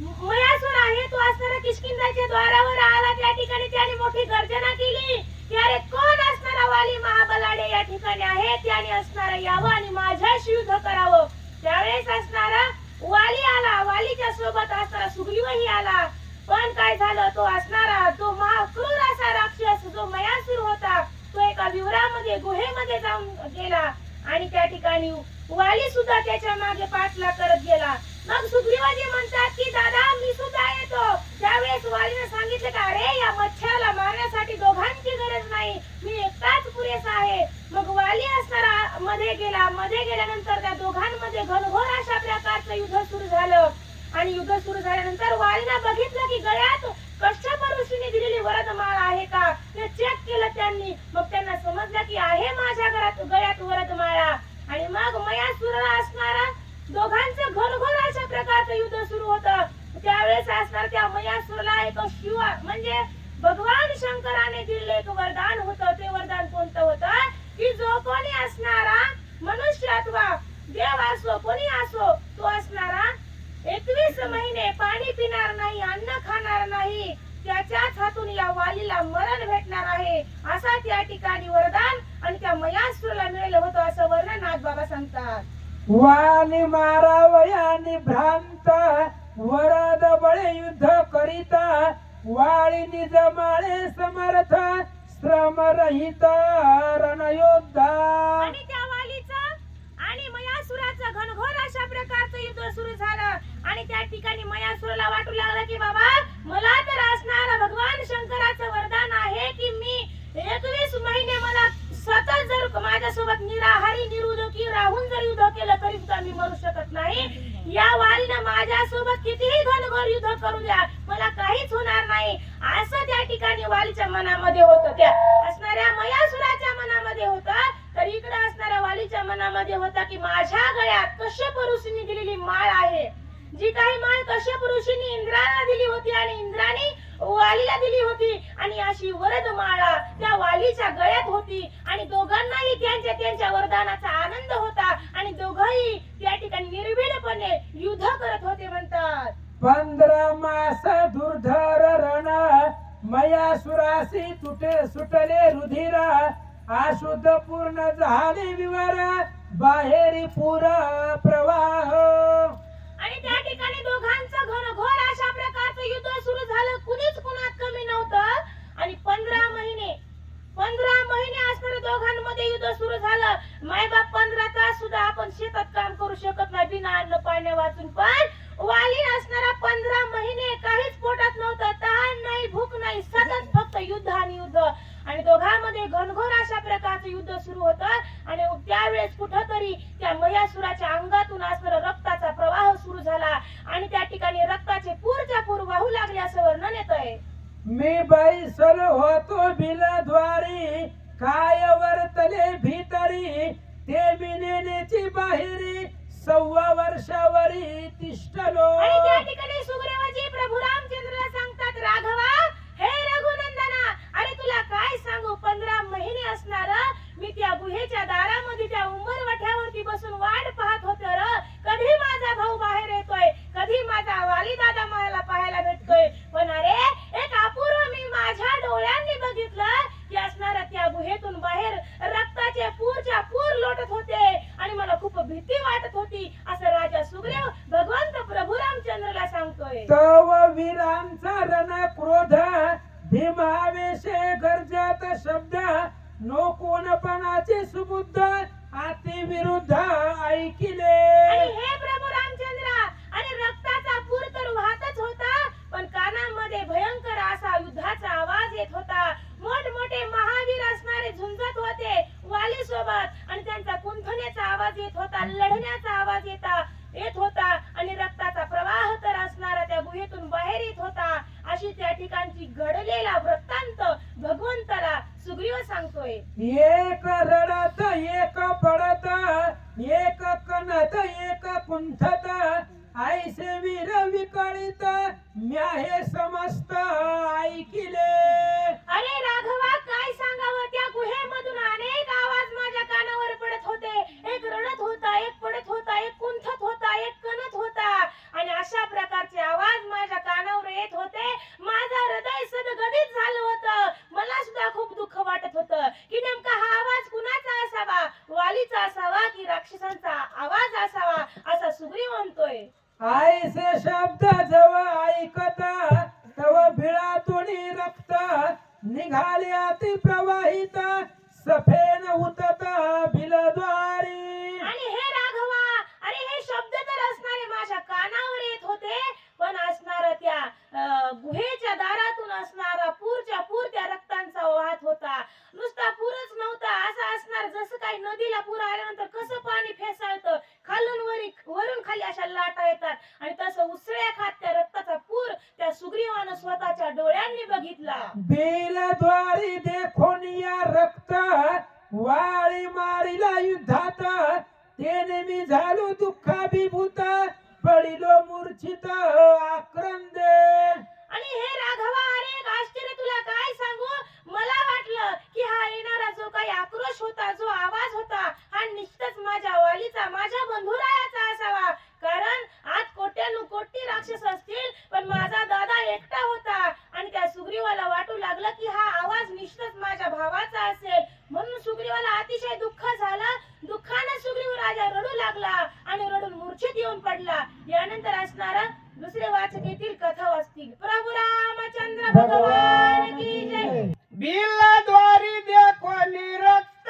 मयासुर आहे तो असणारा किष्किंधाच्या द्वारावर आला. त्या ठिकाणी त्याने मोठी गर्जना केली की अरे कोण असणारा वाली महाबलाडे या ठिकाणी आहे, त्याने असणारा यावं आणि माझ्याशी युद्ध करावं. त्या त्यावेळेस असणारा वाली आला, वालीच्या सोबत असणारा सुग्रीवही आला. पण काय झालं, तो असणारा जो महाक्रूर असा राक्षस जो मयासूर होता तो एका विवरामध्ये गुहेमध्ये जाऊन गेला आणि त्या ठिकाणी वाली सुद्धा त्याच्या मागे पाठला करत गेला. मग सुग्रीवाजी म्हणतात की दादा मी सुद्धा येतो. त्यावेळेस वालीने सांगितले का अरे या मच्छराला मारण्यासाठी दोघांची गरज नाही, मी एकटाच पुरेसा आहे. मग वाली असणारा मध्ये गेला. मध्ये गेल्यानंतर त्या दोघांमध्ये घनघोर अशा प्रकारचं युद्ध सुरू झालं. आणि युद्ध सुरू झाल्यानंतर वालीने बघितलं की गळ्यात कश्यप ऋषीने दिलेली वरदमाळ आहे का ते चेक केलं त्यांनी. मग त्यांना समजलं की आहे माझ्या गळ्यात वरदमाळा. आणि मग मयासुराला असणारा दोघांचं घनघोर अशा प्रकारचं युद्ध सुरू होतं. त्यावेळेस असणार त्या मयासुराला एक शिव म्हणजे भगवान शंकराने दिलेलं एक वरदान होतं. ते वरदान कोणतं होतं की जो कोणी असणारा मनुष्य अथवा देव असो कोणी असो तो असणारा 21 महिने पाणी पिणार नाही, अन्न खाणार नाही, त्याच्याच हातून या वालीला मरण भेटणार आहे असा त्या ठिकाणी वरदान आणि त्या मयासुराला मिळालं होतं असं वर्णन नागबाबा सांगतात. वाली मारावयानी भ्रांत वरद बळे युद्ध करिता वाळी निज माळे समर्थ श्रम रहित रणयोद्धा. आणि त्या वालीचं आणि मयासुराचं घनघोर अशा प्रकारचं युद्ध सुरू झालं. आणि त्या ठिकाणी मयासुराला वाटू लागलं की बाबा मला तर असणारा भगवान शंकराचं वरदान आहे की मी 21 महिने मला सतत जर माझ्यासोबत निराहारी निरुद्योगी राहून जर युद्ध केलं तरी सुद्धा मी मरू शकत नाही. या वालीनं माझ्यासोबत कितीही घनघोर युद्ध करू द्या मला काहीच होणार नाही असं त्या ठिकाणी वालीच्या मनामध्ये होतं. त्या असणाऱ्या मयासुराच्या मनामध्ये होतं. तर इकडे असणाऱ्या वालीच्या मनामध्ये होता की माझ्या गळ्यात कश्यप ऋषींनी दिलेली माळ आहे, जी काही माळ कश्यप ऋषींनी इंद्राला दिली होती आणि इंद्राने वालीला दिली होती आणि अशी वरदमाळा त्या वालीच्या गळ्यात होती. आणि दोघांनाही त्यांच्या वरदानाचा आनंद होता आणि दोघंही त्या ठिकाणी निर्भीडपणे युद्ध करत होते म्हणतात. 15 मास दुर्धर रण मयासुरासी सुटले रुधिर अशुद्ध पूर्ण झाले विवर बाहेरी पुर प्रवाह. आणि त्या ठिकाणी दोघांचं घनघोर अशा प्रकारचं युद्ध सुरू झालं. कुणीच कुणात कमी नव्हतं. आणि 15 महिने असणाऱ्या दोघांमध्ये युद्ध सुरू झालं. मायबाप 15 तास सुद्धा आपण शेतात काम करू शकत नाही बिना अन्न पाण्या वाचून. पण वाली असणारा 15 महिने काहीच पोटात नव्हतं, तहान नाही, भूक नाही, सतत फक्त युद्ध आणि युद्ध. आणि दोघांमध्ये घनघोर अशा प्रकारचं युद्ध सुरू होतं. आणि त्यावेळेस कुठंतरी त्या मयासुराच्या अंगातून असणारा रक्ताचा प्रवाह सुरू झाला आणि त्या ठिकाणी रक्ताचे पूरच्या पूर वाहू लागले असं वर्णन येतंय. मी बैसल होतो बिलद्वारी काय वर्तले भीतरी ते बिनेची बाहेरी 6 वर्षावरी तिष्ठलो. आणि त्या ठिकाणी सुग्रीवजी प्रभू रामचंद्राला सांगतात राघवा हे रघुनंदना अरे तुला काय सांगू 15 महिने असणार मी त्या गुहेच्या दारामध्ये त्या उंबरवठ्यावरती बसून वाट पाहत होते र कधी माझा भाऊ बाहेर येतोय, कधी माझा वाली दादा मला पाहायला भेटतोय. पण अरे एक अपूर्व मी माझ्या डोळ्यांनी बघितलं की असणाऱ्या त्या गुहेतून बाहेर रक्ताचे पूरच्या पूर लोटत होते आणि मला खूप भीती वाटत होती असं राजा सुग्रीव भगवंत प्रभू रामचंद्रला सांगतोय. तव वीरांचा रण क्रोध भीमावेशे गरजत शब्द नो कोणपणाचे सुबुद्ध अति विरुद्ध ऐकिले. आणि हे प्रभू रामचंद्र आणि रक्ताचा पूर तर वाहतच होता पण कानामध्ये भयंकर असा युद्धाचा आवाज येत होता. मोठमोठे महावीर असणारे झुंजत होते वाली सोबत आणि त्यांचा कुंठण्याचा आवाज येत होता, लढण्याचा आवाज येत होता आणि रक्ताचा प्रवाह तर असणारा त्या गुहेतून बाहेर येत होता. अशी त्या ठिकाणची घडलेला वृत्तांत भगवंताला सुग्रीव सांगतोय. एक रडत एक पडत एक कणत एक कुंठत ऐसे वीर विकळित म्या हे समस्त ऐकिले. अरे राघवा काय सांगावं त्या गुहेमधून अनेक आवाज माझ्या कानावर पडत होते. एक रडत होता, एक पडत होता, एक कुंठत होता, एक कणत होता आणि अशा प्रकारचे आवाज माझ्या कानावर येत होते. माझं हृदय सदगदित झालं होतं. मला सुद्धा खूप दुःख वाटत होतं की नेमका हा आवाज कुणाचा असावा, वालीचा असावा की राक्षसांचा आवाज असावा असा सुग्रीव म्हणतोय. आईचे शब्द जव ऐकता तव बिळातून रक्त निघाले अति प्रवाहित सफेन उतत बिलद्वारी. आणि हे राघवा, अरे हे शब्द तर असणारे माझ्या कानावर येत होते, पण असणारा त्या गुहेच्या दारातून असणारा पूरच्या पूर त्या रक्तांचा वाहत होता. नुसता पूरच नव्हता, असं असणार जसं काही नदीला पूर आल्यानंतर कसं पाणी फेसाळतं, खालून वरून खाली अशा लाटा येतात, आणि तसं उसळ्या खात त्या रक्ताचा पूर त्या सुग्रीवानं स्वतःच्या डोळ्यांनी बघितला. बिलद्वारी देखून या रक्त वाळी मारिला युद्धात तेने मी झालो दुःखाभिभूत पडिलो मूर्छित आक्रंदे. आणि हे राघवा, अरे एक आश्चर्य तुला काय सांगू, मला वाटलं की हा येणारा जो काही आक्रोश होता, जो आवाज होता, हा निश्चितच माझ्या वालीचा, माझ्या बंधुरायाचा असावा, कारण आज कोट्यानुकोटी राक्षस असतील, पण माझा दादा एकटा होता. आणि त्या सुग्रीवाला वाटू लागलं की हा आवाज निश्चितच माझ्या भावाचा असेल, म्हणून सुग्रीवाला अतिशय दुःख झाला. दुःखाने सुग्रीव राजा रडू लागला आणि रडून मूर्छित येऊन पडला. यानंतर असणारा दुसरे वाचक येथील कथा वाचतील. प्रभू रामचंद्र भगवान की जय. बिलद्वारी देखोनी रक्त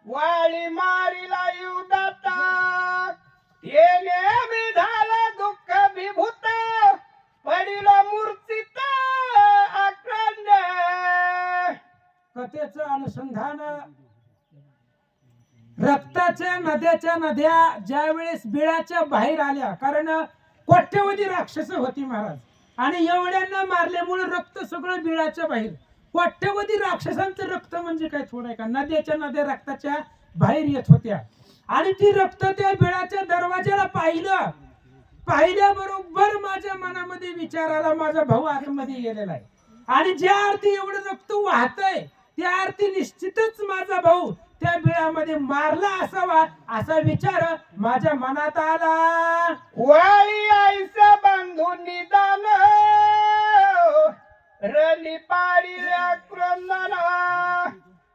वाळी मारिला युद्धात येणे मी झाला दुःख विभूत पडिलो मूर्छित आक्रंद. कथेचं अनुसंधान रक्ताच्या नद्या ज्या वेळेस बिळाच्या बाहेर आल्या, कारण कोट्यवधी राक्षस होती महाराज, आणि एवढ्यांना मारल्यामुळे रक्त सगळं बिळाच्या बाहेर. कोट्यवधी राक्षसांचं रक्त म्हणजे काय थोडं आहे का, नद्या रक्ताच्या बाहेर येत होत्या. आणि ती रक्त त्या बिळाच्या दरवाजाला पाहिल्याबरोबर माझ्या मनामध्ये विचार आला, माझा भाऊ आतमध्ये गेलेला आहे, आणि ज्या अर्थी एवढं रक्त वाहतंय त्या अर्थी निश्चितच माझा भाऊ त्या बिळामध्ये मारला असावा, असा विचार माझ्या मनात आला. वाळी आईचा बंधू निदान रणी पाडिल्या क्रंदना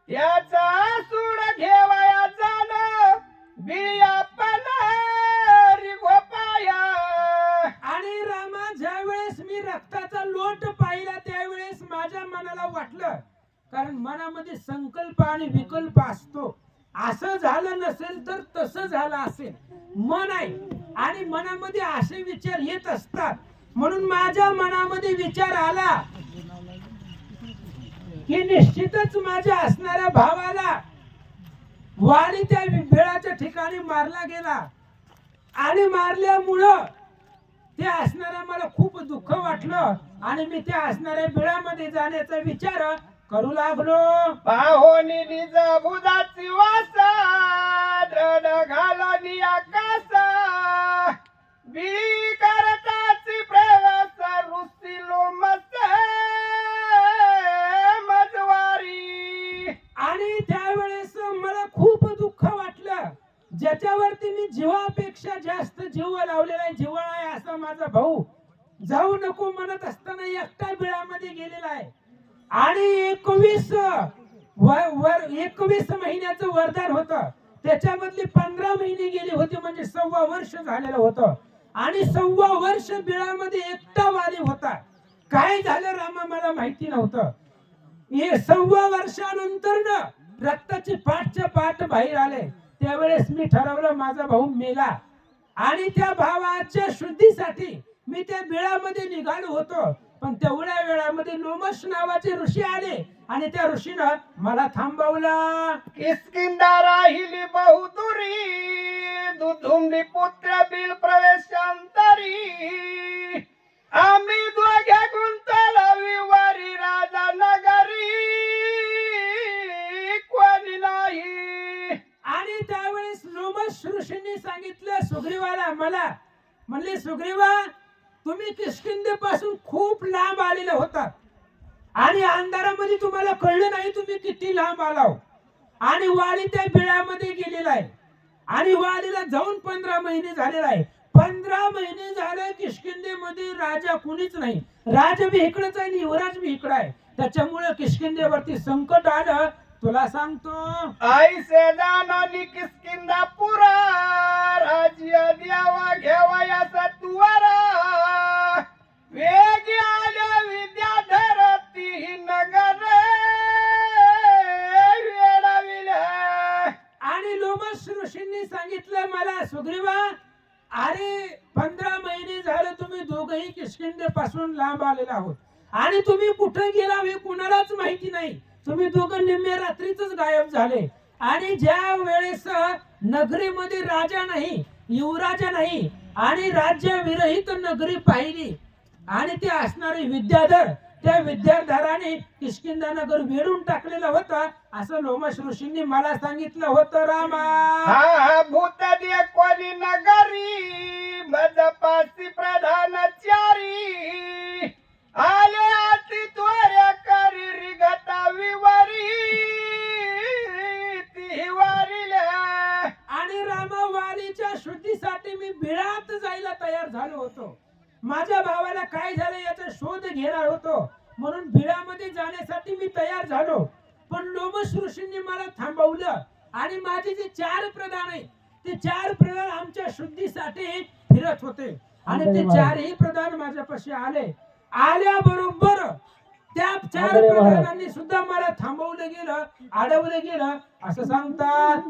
याचा सूड घेवाया जाण बिळ्या पनारी गोपाया. आणि रामा, ज्या वेळेस मी रक्ताचा लोट पाहिला त्यावेळेस माझ्या मनाला वाटलं, कारण मनामध्ये संकल्प आणि विकल्प असतो, असं झालं नसेल तर तसं झालं असेल, मन आहे आणि मनामध्ये असे विचार येत असतात. म्हणून माझ्या मनामध्ये विचार आला की निश्चितच माझ्या असणाऱ्या भावाला वाली त्या बिळाच्या ठिकाणी मारला गेला, आणि मारल्यामुळं ते असणाऱ्या मला खूप दुःख वाटलं, आणि मी त्या असणाऱ्या बिळामध्ये जाण्याचा विचार करू लागलो. पाहोनी निज बुधाची वासा रड घालनी आकाशा बिळी करताची प्रवास रुसिलो मत मजवारी. आणि त्यावेळेस मला खूप दुःख वाटलं, ज्याच्यावरती मी जीवापेक्षा जास्त जीव लावलेला आहे, जिव्हाळा आहे असा माझा भाऊ जाऊ नको म्हणत असताना एकटा बिळामध्ये गेलेला आहे. आणि 21 महिन्याचं वरदान होतं, त्याच्यामधली 15 महिने गेले होते, म्हणजे 1.25 वर्ष झालेलं होतं, आणि 1.25 वर्ष बिळामध्ये एकटा वाली होता. काय झालं रामा मला माहिती नव्हतं. 1.25 वर्षानंतर रक्ताची पाठच्या पाठ बाहेर आले, त्यावेळेस मी ठरवलं माझा भाऊ मेला, आणि त्या भावाच्या शुद्धीसाठी मी त्या बिळामध्ये निघालो होतो. पण तेवढ्या वेळामध्ये लोमश नावाचे ऋषी आले, आणि त्या ऋषीनं मला थांबवलं. किस्किंदा राहिली बहुदुरी दुधुंबी पुत्र बिल प्रवेशांतरी आम्ही दोघे गुंतलो विवारी राजा नगरी कोणी नाही. आणि त्यावेळेस लोमश ऋषींनी सांगितलं सुग्रीवाला, मला म्हणले, सुग्रीवा, तुम्ही किष्किंधेपासून खूप लांब आलेले होतात, आणि अंधारामध्ये तुम्हाला कळलं नाही तुम्ही किती लांब आलाव, आणि वाली त्या बिळामध्ये गेलेला आहे, आणि वालीला जाऊन 15 महिने झालेला आहे. 15 महिने झाले किष्किंधेमध्ये राजा कुणीच नाही, राज बी इकडेच आहे आणि युवराज बी इकडे आहे, त्याच्यामुळे किष्किंधेवरती संकट आलं. तुला सांगतो, आई से जानानी किस्किंदा पुरा आणि लोमस ऋषींनी सांगितलं मला, सुग्रीवा, अरे 15 महिने झाले तुम्ही दोघही किष्किंधे पासून लांब आलेला आहोत आणि तुम्ही कुठे गेला हे कुणालाच माहिती नाही. तुम्ही दोघं निम्म्या रात्रीच गायब झाले आणि ज्या वेळेस नगरीमध्ये राजा नाही, युवराजा नाही आणि राज्य विरहित नगरी पाहिली आणि ते असणारे विद्याधर, त्या विद्याधराने किष्किंधा नगर वेढून टाकलेलं होतं असं लोमस ऋषींनी मला सांगितलं होतं. रामा हा भूत दे कोणी नगरी मदपासी प्रधानाचारी आले अति त्वऱ्या करी रिगता विवारी ती वारीला. आणि रामवालीच्या शुद्धीसाठी मी बिळात जायला तयार झालो होतो. माझ्या भावाला काय झालं याचा शोध घेणार होतो म्हणून बिळामध्ये जाण्यासाठी मी तयार झालो. पण लोमस ऋषींनी मला थांबवलं आणि माझे जे 4 प्रधान आहेत ते 4 प्रधान आमच्या शुद्धीसाठी फिरत होते आणि ते 4ही प्रधान माझ्यापाशी आले. आल्याबरोबर त्या 4 प्रधानांनी सुद्धा मला थांबवलं गेलं, अडवलं गेलं. असं सांगतात